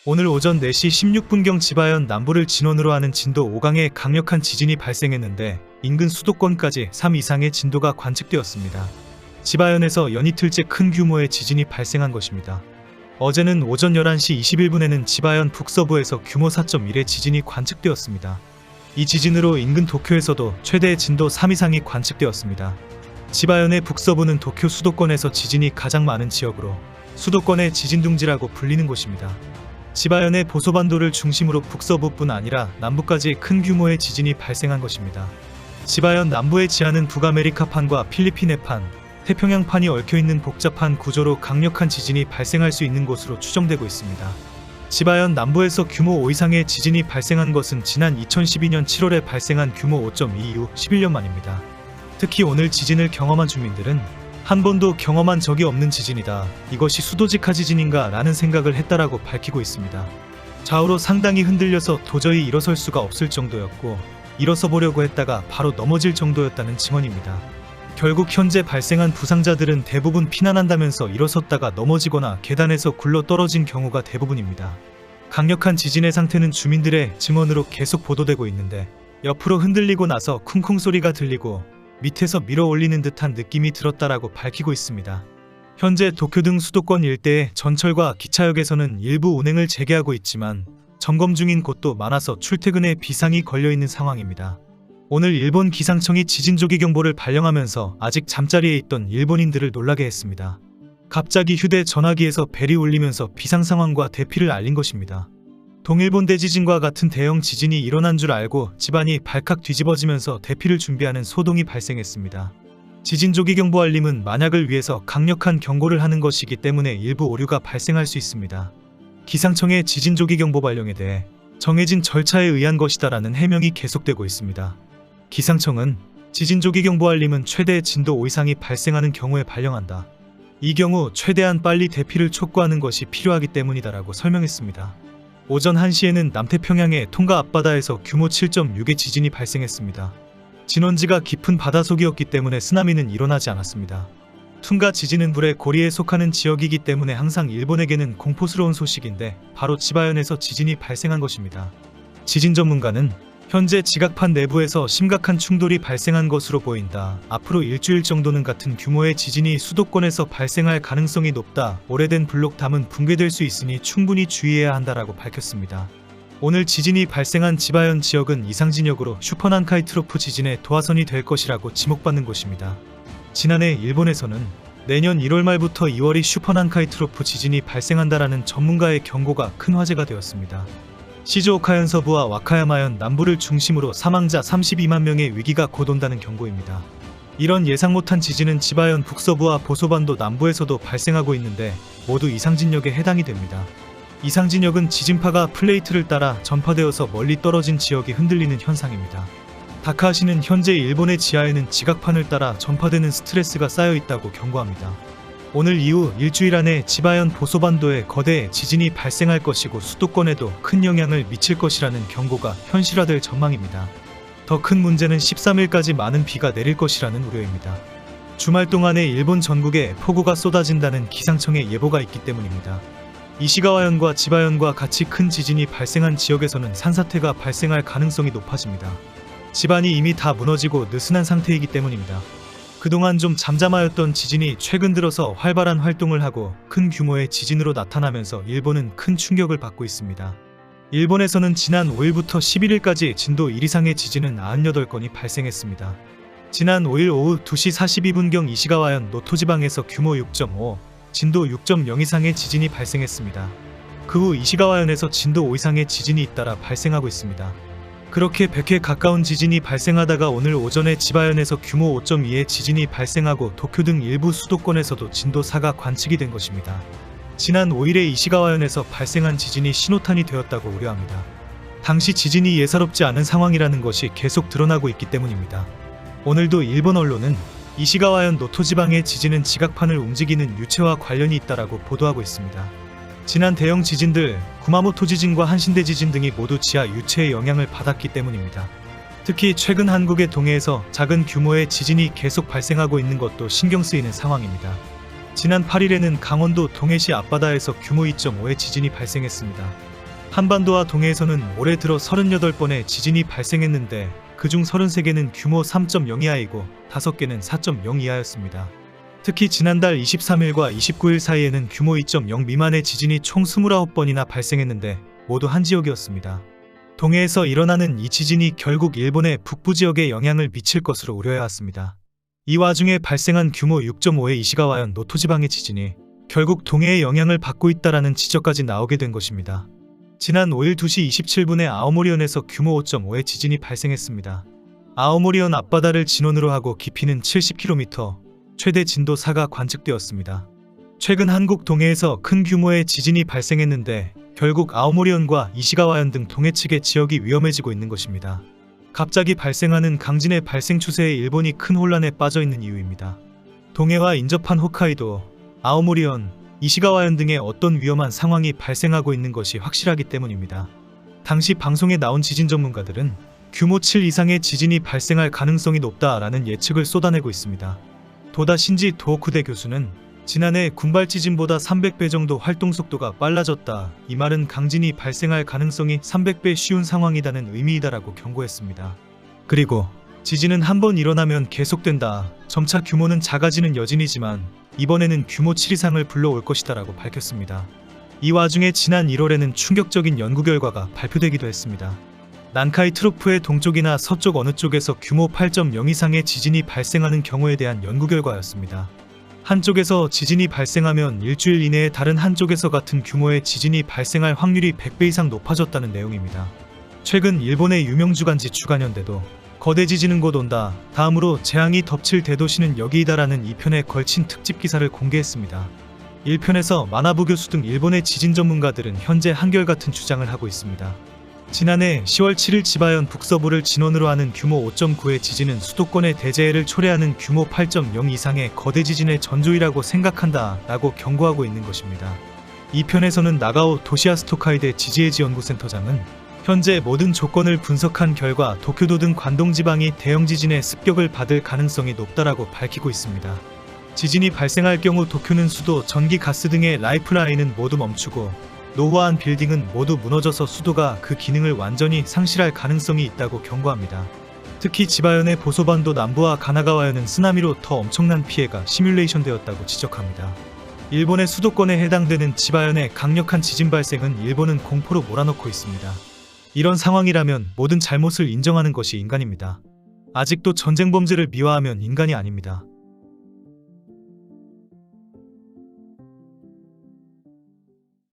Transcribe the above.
오늘 오전 4시 16분경 지바현 남부를 진원으로 하는 진도 5강의 강력한 지진이 발생했는데 인근 수도권까지 3 이상의 진도가 관측되었습니다. 지바현에서 연이틀째 큰 규모의 지진이 발생한 것입니다. 어제는 오전 11시 21분에는 지바현 북서부에서 규모 4.1의 지진이 관측되었습니다. 이 지진으로 인근 도쿄에서도 최대 진도 3 이상이 관측되었습니다. 지바현의 북서부는 도쿄 수도권에서 지진이 가장 많은 지역으로 수도권의 지진둥지라고 불리는 곳입니다. 지바현의 보소반도를 중심으로 북서부뿐 아니라 남부까지 큰 규모의 지진이 발생한 것입니다. 지바현 남부의 지하는 북아메리카판과 필리핀해판, 태평양판이 얽혀있는 복잡한 구조로 강력한 지진이 발생할 수 있는 곳으로 추정되고 있습니다. 지바현 남부에서 규모 5 이상의 지진이 발생한 것은 지난 2012년 7월에 발생한 규모 5.2 이후 11년 만입니다. 특히 오늘 지진을 경험한 주민들은 한 번도 경험한 적이 없는 지진이다. 이것이 수도직하 지진인가 라는 생각을 했다라고 밝히고 있습니다. 좌우로 상당히 흔들려서 도저히 일어설 수가 없을 정도였고 일어서 보려고 했다가 바로 넘어질 정도였다는 증언입니다. 결국 현재 발생한 부상자들은 대부분 피난한다면서 일어섰다가 넘어지거나 계단에서 굴러 떨어진 경우가 대부분입니다. 강력한 지진의 상태는 주민들의 증언으로 계속 보도되고 있는데 옆으로 흔들리고 나서 쿵쿵 소리가 들리고 밑에서 밀어 올리는 듯한 느낌이 들었다라고 밝히고 있습니다. 현재 도쿄 등 수도권 일대의 전철과 기차역에서는 일부 운행을 재개하고 있지만 점검 중인 곳도 많아서 출퇴근에 비상이 걸려있는 상황입니다. 오늘 일본 기상청이 지진조기 경보를 발령하면서 아직 잠자리에 있던 일본인들을 놀라게 했습니다. 갑자기 휴대전화기에서 벨이 울리면서 비상 상황과 대피를 알린 것입니다. 동일본 대지진과 같은 대형 지진이 일어난 줄 알고 집안이 발칵 뒤집어지면서 대피를 준비하는 소동이 발생했습니다. 지진조기 경보 알림은 만약을 위해서 강력한 경고를 하는 것이기 때문에 일부 오류가 발생할 수 있습니다. 기상청의 지진조기 경보 발령에 대해 정해진 절차에 의한 것이다라는 해명이 계속되고 있습니다. 기상청은 지진조기 경보 알림은 최대 진도 5 이상이 발생하는 경우에 발령한다. 이 경우 최대한 빨리 대피를 촉구하는 것이 필요하기 때문이다라고 설명했습니다. 오전 1시에는 남태평양의 통가 앞바다에서 규모 7.6의 지진이 발생했습니다. 진원지가 깊은 바다속이었기 때문에 쓰나미는 일어나지 않았습니다. 퉁가 지진은 불의 고리에 속하는 지역이기 때문에 항상 일본에게는 공포스러운 소식인데 바로 지바현에서 지진이 발생한 것입니다. 지진 전문가는 현재 지각판 내부에서 심각한 충돌이 발생한 것으로 보인다. 앞으로 일주일 정도는 같은 규모의 지진이 수도권에서 발생할 가능성이 높다. 오래된 블록담은 붕괴될 수 있으니 충분히 주의해야 한다라고 밝혔습니다. 오늘 지진이 발생한 지바현 지역은 이상진역으로 슈퍼난카이 트로프 지진의 도화선이 될 것이라고 지목받는 곳입니다. 지난해 일본에서는 내년 1월 말부터 2월이 슈퍼난카이 트로프 지진이 발생한다라는 전문가의 경고가 큰 화제가 되었습니다. 시즈오카현 서부와 와카야마현 남부를 중심으로 사망자 32만 명의 위기가 곧 온다는 경고입니다. 이런 예상 못한 지진은 지바현 북서부와 보소반도 남부에서도 발생하고 있는데 모두 이상진역에 해당이 됩니다. 이상진역은 지진파가 플레이트를 따라 전파되어서 멀리 떨어진 지역이 흔들리는 현상입니다. 다카하시는 현재 일본의 지하에는 지각판을 따라 전파되는 스트레스가 쌓여 있다고 경고합니다. 오늘 이후 일주일 안에 지바현 보소반도에 거대 지진이 발생할 것이고 수도권에도 큰 영향을 미칠 것이라는 경고가 현실화될 전망입니다. 더 큰 문제는 13일까지 많은 비가 내릴 것이라는 우려입니다. 주말 동안에 일본 전국에 폭우가 쏟아진다는 기상청의 예보가 있기 때문입니다. 이시가와현과 지바현과 같이 큰 지진이 발생한 지역에서는 산사태가 발생할 가능성이 높아집니다. 집안이 이미 다 무너지고 느슨한 상태이기 때문입니다. 그동안 좀 잠잠하였던 지진이 최근 들어서 활발한 활동을 하고 큰 규모의 지진으로 나타나면서 일본은 큰 충격을 받고 있습니다. 일본에서는 지난 5일부터 11일까지 진도 1 이상의 지진은 98건이 발생했습니다. 지난 5일 오후 2시 42분경 이시가와현 노토지방에서 규모 6.5, 진도 6.0 이상의 지진이 발생했습니다. 그 후 이시가와현에서 진도 5 이상의 지진이 잇따라 발생하고 있습니다. 그렇게 100회 가까운 지진이 발생하다가 오늘 오전에 지바현에서 규모 5.2의 지진이 발생하고 도쿄 등 일부 수도권에서도 진도 4가 관측이 된 것입니다. 지난 5일에 이시가와현에서 발생한 지진이 신호탄이 되었다고 우려합니다. 당시 지진이 예사롭지 않은 상황이라는 것이 계속 드러나고 있기 때문입니다. 오늘도 일본 언론은 이시가와현 노토지방의 지진은 지각판을 움직이는 유체와 관련이 있다라고 보도하고 있습니다. 지난 대형 지진들, 구마모토 지진과 한신대 지진 등이 모두 지하 유체의 영향을 받았기 때문입니다. 특히 최근 한국의 동해에서 작은 규모의 지진이 계속 발생하고 있는 것도 신경 쓰이는 상황입니다. 지난 8일에는 강원도 동해시 앞바다에서 규모 2.5의 지진이 발생했습니다. 한반도와 동해에서는 올해 들어 38번의 지진이 발생했는데 그중 33개는 규모 3.0 이하이고 5개는 4.0 이하였습니다. 특히 지난달 23일과 29일 사이에는 규모 2.0 미만의 지진이 총 29번이나 발생했는데 모두 한 지역이었습니다. 동해에서 일어나는 이 지진이 결국 일본의 북부 지역에 영향을 미칠 것으로 우려해왔습니다. 이 와중에 발생한 규모 6.5의 이시가와현 노토지방의 지진이 결국 동해에 영향을 받고 있다라는 지적까지 나오게 된 것입니다. 지난 5일 2시 27분에 아오모리현에서 규모 5.5의 지진이 발생했습니다. 아오모리현 앞바다를 진원으로 하고 깊이는 70km, 최대 진도 4가 관측되었습니다. 최근 한국 동해에서 큰 규모의 지진이 발생했는데 결국 아오모리현과 이시가와현 등 동해 측의 지역이 위험해지고 있는 것입니다. 갑자기 발생하는 강진의 발생 추세에 일본이 큰 혼란에 빠져 있는 이유입니다. 동해와 인접한 홋카이도, 아오모리현, 이시가와현 등의 어떤 위험한 상황이 발생하고 있는 것이 확실하기 때문입니다. 당시 방송에 나온 지진 전문가들은 규모 7 이상의 지진이 발생할 가능성이 높다라는 예측을 쏟아내고 있습니다. 도다 신지 도호쿠대 교수는 지난해 군발 지진보다 300배 정도 활동 속도가 빨라졌다. 이 말은 강진이 발생할 가능성이 300배 쉬운 상황이라는 의미이다라고 경고했습니다. 그리고 지진은 한번 일어나면 계속된다. 점차 규모는 작아지는 여진이지만 이번에는 규모 7 이상을 불러올 것이다라고 밝혔습니다. 이 와중에 지난 1월에는 충격적인 연구 결과가 발표되기도 했습니다. 난카이 트로프의 동쪽이나 서쪽 어느 쪽에서 규모 8.0 이상의 지진이 발생하는 경우에 대한 연구 결과였습니다. 한쪽에서 지진이 발생하면 일주일 이내에 다른 한쪽에서 같은 규모의 지진이 발생할 확률이 100배 이상 높아졌다는 내용입니다. 최근 일본의 유명 주간지 주간현대도 거대 지진은 곧 온다. 다음으로 재앙이 덮칠 대도시는 여기이다라는 2편에 걸친 특집 기사를 공개했습니다. 1편에서 마나부 교수 등 일본의 지진 전문가들은 현재 한결같은 주장을 하고 있습니다. 지난해 10월 7일 지바현 북서부를 진원으로 하는 규모 5.9의 지진은 수도권의 대재해를 초래하는 규모 8.0 이상의 거대 지진의 전조이라고 생각한다 라고 경고하고 있는 것입니다. 이 편에서는 나가오 도시아스토카이대 지지해지 연구센터장은 현재 모든 조건을 분석한 결과 도쿄도 등 관동지방이 대형 지진의 습격을 받을 가능성이 높다라고 밝히고 있습니다. 지진이 발생할 경우 도쿄는 수도, 전기, 가스 등의 라이프라인은 모두 멈추고 노후화한 빌딩은 모두 무너져서 수도가 그 기능을 완전히 상실할 가능성이 있다고 경고합니다. 특히 지바현의 보소반도 남부와 가나가와현은 쓰나미로 더 엄청난 피해가 시뮬레이션 되었다고 지적합니다. 일본의 수도권에 해당되는 지바현의 강력한 지진 발생은 일본은 공포로 몰아넣고 있습니다. 이런 상황이라면 모든 잘못을 인정하는 것이 인간입니다. 아직도 전쟁 범죄를 미화하면 인간이 아닙니다.